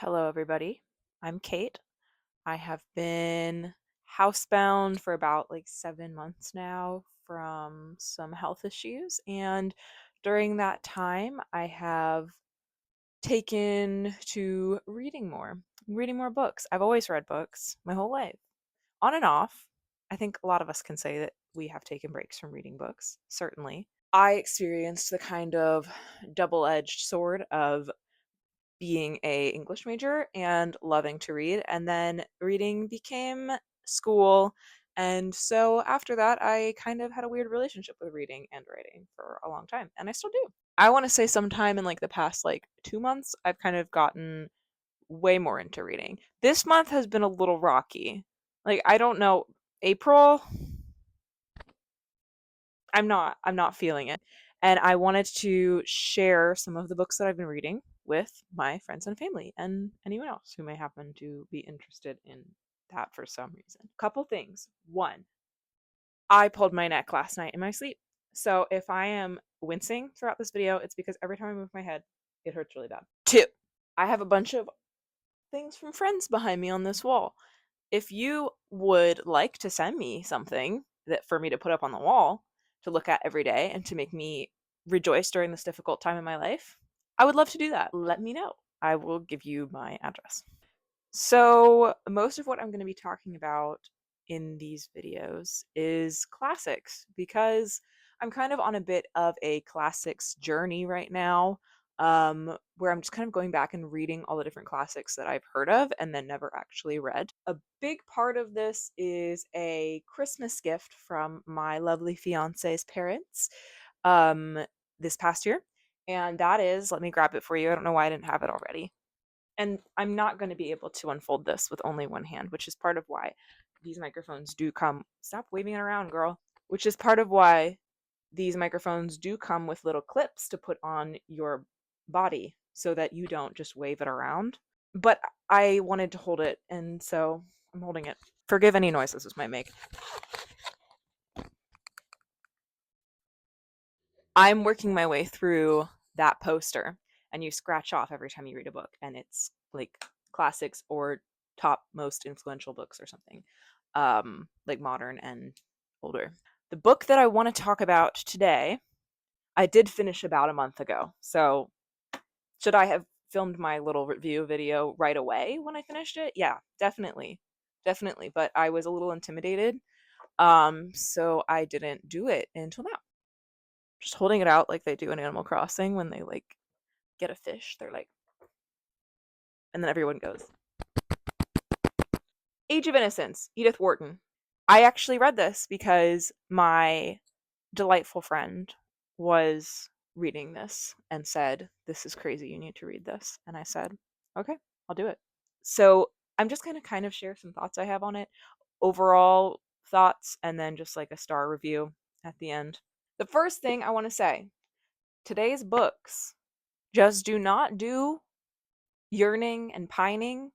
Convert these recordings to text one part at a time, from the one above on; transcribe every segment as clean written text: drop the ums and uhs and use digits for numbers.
Hello, everybody. I'm Kate. I have been housebound for about 7 months now from some health issues. And during that time, I have taken to reading more books. I've always read books my whole life, on and off. I think a lot of us can say that we have taken breaks from reading books, certainly. I experienced the kind of double-edged sword of being a English major and loving to read, and then reading became school. And so after that, I kind of had a weird relationship with reading and writing for a long time, and I still do. I want to say sometime in the past 2 months, I've kind of gotten way more into reading. This month has been a little rocky. I don't know, April, I'm not feeling it. And I wanted to share some of the books that I've been reading with my friends and family and anyone else who may happen to be interested in that for some reason. Couple things. One, I pulled my neck last night in my sleep. So if I am wincing throughout this video, it's because every time I move my head, it hurts really bad. Two, I have a bunch of things from friends behind me on this wall. If you would like to send me something that for me to put up on the wall to look at every day and to make me rejoice during this difficult time in my life, I would love to do that. Let me know. I will give you my address. So, most of what I'm going to be talking about in these videos is classics because I'm kind of on a bit of a classics journey right now, where I'm just kind of going back and reading all the different classics that I've heard of and then never actually read. A big part of this is a Christmas gift from my lovely fiance's parents this past year. And that is, let me grab it for you. I don't know why I didn't have it already. And I'm not going to be able to unfold this with only one hand, which is part of why these microphones do come. Stop waving it around, girl. Which is part of why these microphones do come with little clips to put on your body so that you don't just wave it around. But I wanted to hold it, and so I'm holding it. Forgive any noises this might make. I'm working my way through that poster, and you scratch off every time you read a book, and it's classics or top most influential books or something, modern and older. The book that I want to talk about today, I did finish about a month ago. So, should I have filmed my little review video right away when I finished it? Yeah, definitely. Definitely. But I was a little intimidated. So I didn't do it until now. Just holding it out like they do in Animal Crossing when they get a fish. They're like, and then everyone goes. Age of Innocence, Edith Wharton. I actually read this because my delightful friend was reading this and said, "This is crazy. You need to read this." And I said, "Okay, I'll do it." So I'm just going to kind of share some thoughts I have on it, overall thoughts, and then just a star review at the end. The first thing I want to say, today's books just do not do yearning and pining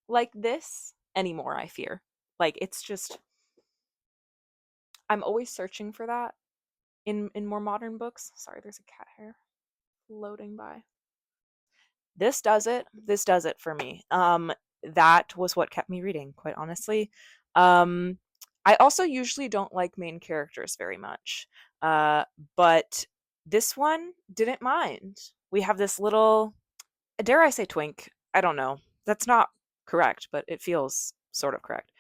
like this anymore, I fear. It's just, I'm always searching for that in more modern books. Sorry, there's a cat hair floating by. This does it. This does it for me. That was what kept me reading, quite honestly. I also usually don't like main characters very much. But this one didn't mind. We have this little, dare I say twink? I don't know. That's not correct, but it feels sort of correct.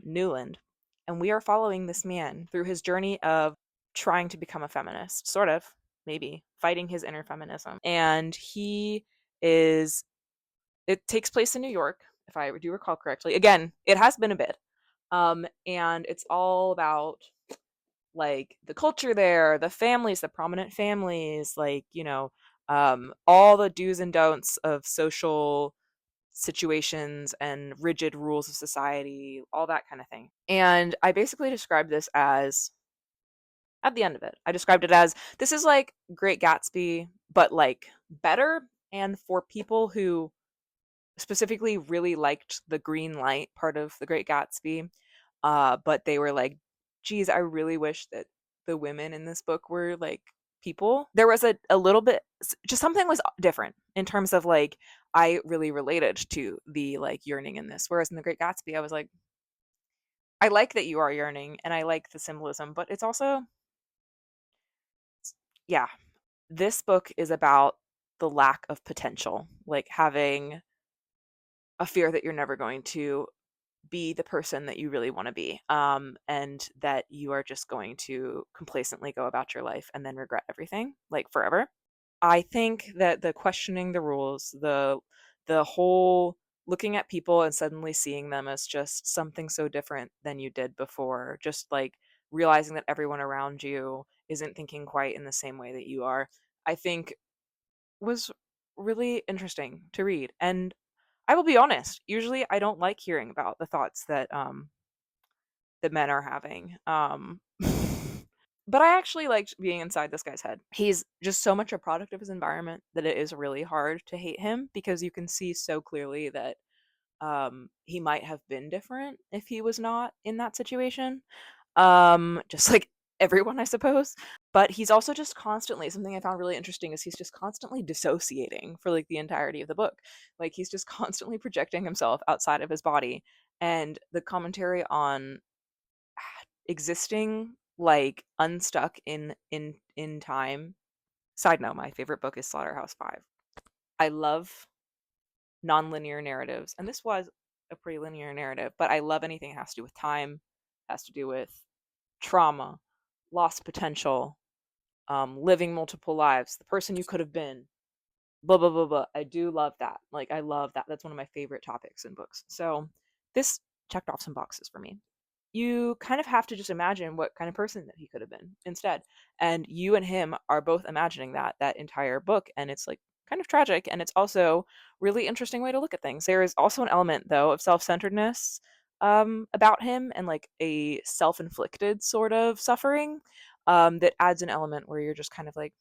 Newland. And we are following this man through his journey of trying to become a feminist, sort of, maybe, fighting his inner feminism. And it takes place in New York, if I do recall correctly. Again, it has been a bit. And it's all about the culture there, the families, the prominent families, all the do's and don'ts of social situations and rigid rules of society, all that kind of thing. And I basically described this as, at the end of it, I described it as, this is like Great Gatsby, but better, and for people who specifically really liked the green light part of the Great Gatsby, but they were like, geez, I really wish that the women in this book were people. There was a little bit, just something was different in terms of I really related to the like yearning in this. Whereas in The Great Gatsby, I was like, I like that you are yearning and I like the symbolism, but it's also, yeah, this book is about the lack of potential, like having a fear that you're never going to be the person that you really want to be, and that you are just going to complacently go about your life and then regret everything like forever. I think that the questioning the rules, the whole looking at people and suddenly seeing them as just something so different than you did before, just like realizing that everyone around you isn't thinking quite in the same way that you are, I think was really interesting to read. And I will be honest, usually I don't like hearing about the thoughts that men are having. But I actually liked being inside this guy's head. He's just so much a product of his environment that it is really hard to hate him because you can see so clearly that he might have been different if he was not in that situation. Just like everyone, I suppose. But he's also just constantly, something I found really interesting is he's just constantly dissociating for like the entirety of the book. Like he's just constantly projecting himself outside of his body. And the commentary on existing like unstuck in time. Side note, my favorite book is Slaughterhouse-Five. I love nonlinear narratives, and this was a pretty linear narrative, but I love anything that has to do with time, has to do with trauma, lost potential, living multiple lives, the person you could have been, blah blah blah blah. I do love that. Like I love that. That's one of my favorite topics in books. So this checked off some boxes for me. You kind of have to just imagine what kind of person that he could have been instead. And you and him are both imagining that entire book, and it's like kind of tragic, and it's also really interesting way to look at things. There is also an element though of self-centeredness about him, and like a self-inflicted sort of suffering, that adds an element where you're just kind of like,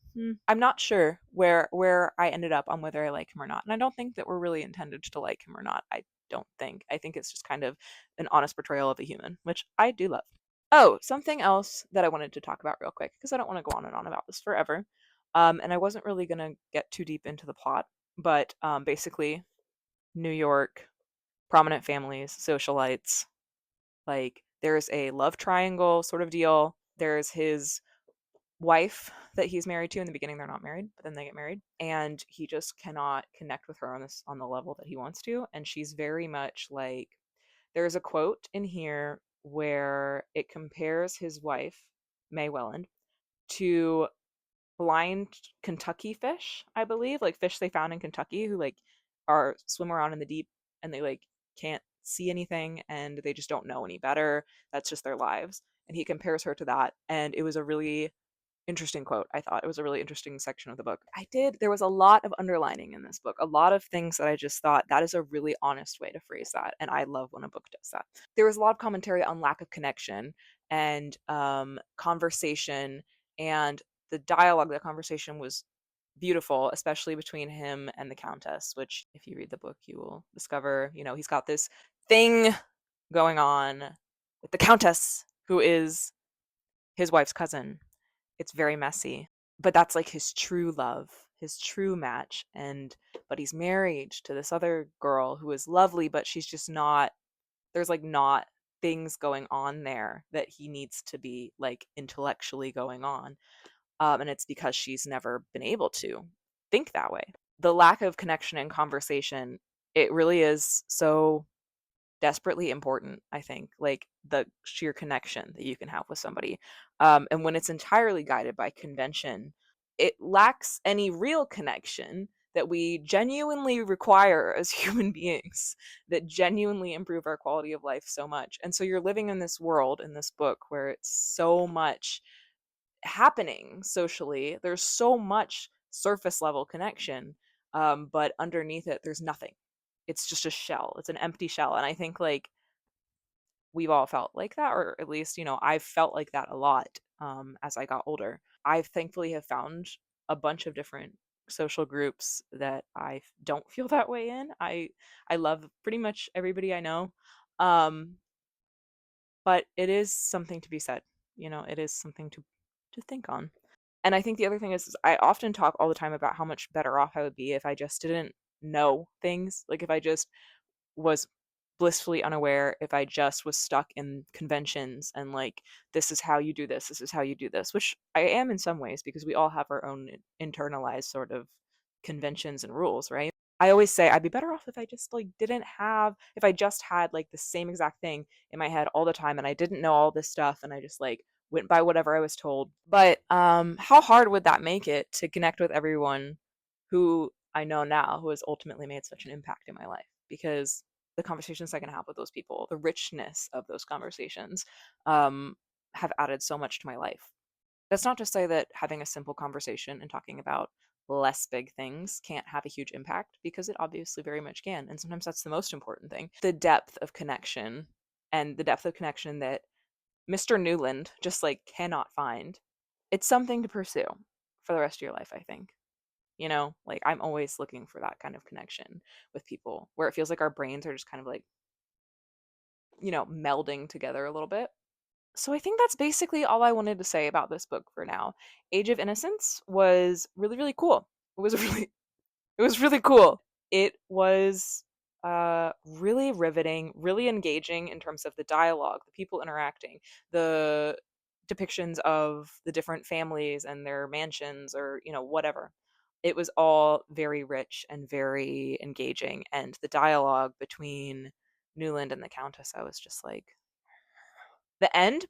I'm not sure where I ended up on whether I like him or not. And I don't think that we're really intended to like him or not. I don't think. I think it's just kind of an honest portrayal of a human, which I do love. Oh, something else that I wanted to talk about real quick because I don't want to go on and on about this forever. And I wasn't really going to get too deep into the plot, but basically, New York, prominent families, socialites, like there's a love triangle sort of deal. There's his wife that he's married to. In the beginning they're not married, but then they get married, and he just cannot connect with her on the level that he wants to, and she's very much like, there's a quote in here where it compares his wife, May Welland, to blind Kentucky fish, I believe, like fish they found in Kentucky who like are swim around in the deep and they like can't see anything and they just don't know any better. That's just their lives. And he compares her to that. And it was a really interesting quote. I thought it was a really interesting section of the book. There was a lot of underlining in this book, a lot of things that I just thought that is a really honest way to phrase that. And I love when a book does that. There was a lot of commentary on lack of connection and conversation, and the dialogue, the conversation was beautiful, especially between him and the Countess, which if you read the book, you will discover, he's got this thing going on with the Countess, who is his wife's cousin. It's very messy, but that's like his true love, his true match. But he's married to this other girl who is lovely, but she's just not, there's like not things going on there that he needs to be like intellectually going on. And it's because she's never been able to think that way. The lack of connection and conversation, it really is so desperately important, I think, like the sheer connection that you can have with somebody. And when it's entirely guided by convention, it lacks any real connection that we genuinely require as human beings, that genuinely improve our quality of life so much. And so you're living in this world, in this book, where it's so much happening socially. There's so much surface level connection, but underneath it, there's nothing. It's just a shell. It's an empty shell. And I think like we've all felt like that, or at least, I've felt like that a lot as I got older. I thankfully have found a bunch of different social groups that I don't feel that way in. I love pretty much everybody I know. Um, but it is something to be said. It is something to think on. And I think the other thing is I often talk all the time about how much better off I would be if I just didn't know things, like if I just was blissfully unaware, if I just was stuck in conventions and like, this is how you do this, this is how you do this, which I am in some ways because we all have our own internalized sort of conventions and rules, right? I always say I'd be better off if I just like didn't have, if I just had like the same exact thing in my head all the time and I didn't know all this stuff and I just like went by whatever I was told. But how hard would that make it to connect with everyone who I know now who has ultimately made such an impact in my life? Because the conversations I can have with those people, the richness of those conversations, um, have added so much to my life. That's not to say that having a simple conversation and talking about less big things can't have a huge impact, because it obviously very much can. And sometimes that's the most important thing. The depth of connection, and the depth of connection that Mr. Newland just like cannot find. It's something to pursue for the rest of your life, I think. You know, like I'm always looking for that kind of connection with people where it feels like our brains are just kind of like, melding together a little bit. So I think that's basically all I wanted to say about this book for now. Age of Innocence was really, really cool. It was really it was really cool. It was really riveting, really engaging in terms of the dialogue, the people interacting, the depictions of the different families and their mansions, or, whatever. It was all very rich and very engaging, and the dialogue between Newland and the Countess, I was just like, the end,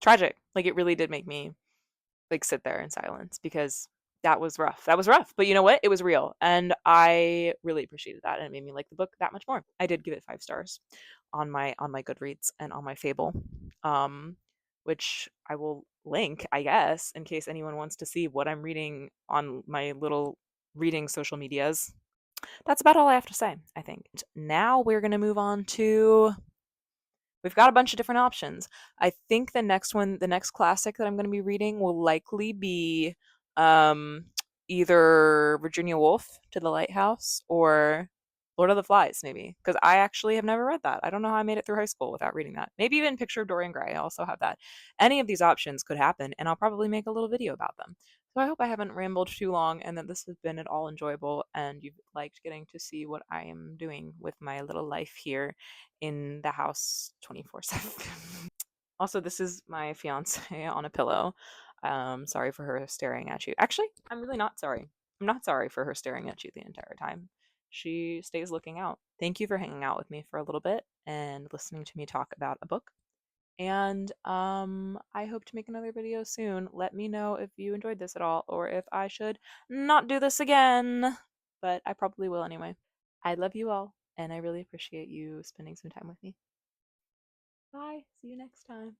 tragic. Like it really did make me like sit there in silence, because that was rough. That was rough. But you know what? It was real. And I really appreciated that. And it made me like the book that much more. I did give it 5 stars on my Goodreads and on my Fable. Um which I will link, I guess, in case anyone wants to see what I'm reading on my little reading social medias. That's about all I have to say, I think. Now we're going to move on to, we've got a bunch of different options. I think the next classic that I'm going to be reading will likely be um, either Virginia Woolf, To the Lighthouse, or Lord of the Flies, maybe. Because I actually have never read that. I don't know how I made it through high school without reading that. Maybe even Picture of Dorian Gray. I also have that. Any of these options could happen, and I'll probably make a little video about them. So I hope I haven't rambled too long and that this has been at all enjoyable and you've liked getting to see what I am doing with my little life here in the house 24/7. Also, this is my fiance on a pillow. Sorry for her staring at you. Actually, I'm really not sorry. I'm not sorry for her staring at you the entire time. She stays looking out. Thank you for hanging out with me for a little bit and listening to me talk about a book. And I hope to make another video soon. Let me know if you enjoyed this at all, or if I should not do this again. But I probably will anyway. I love you all, and I really appreciate you spending some time with me. Bye. See you next time.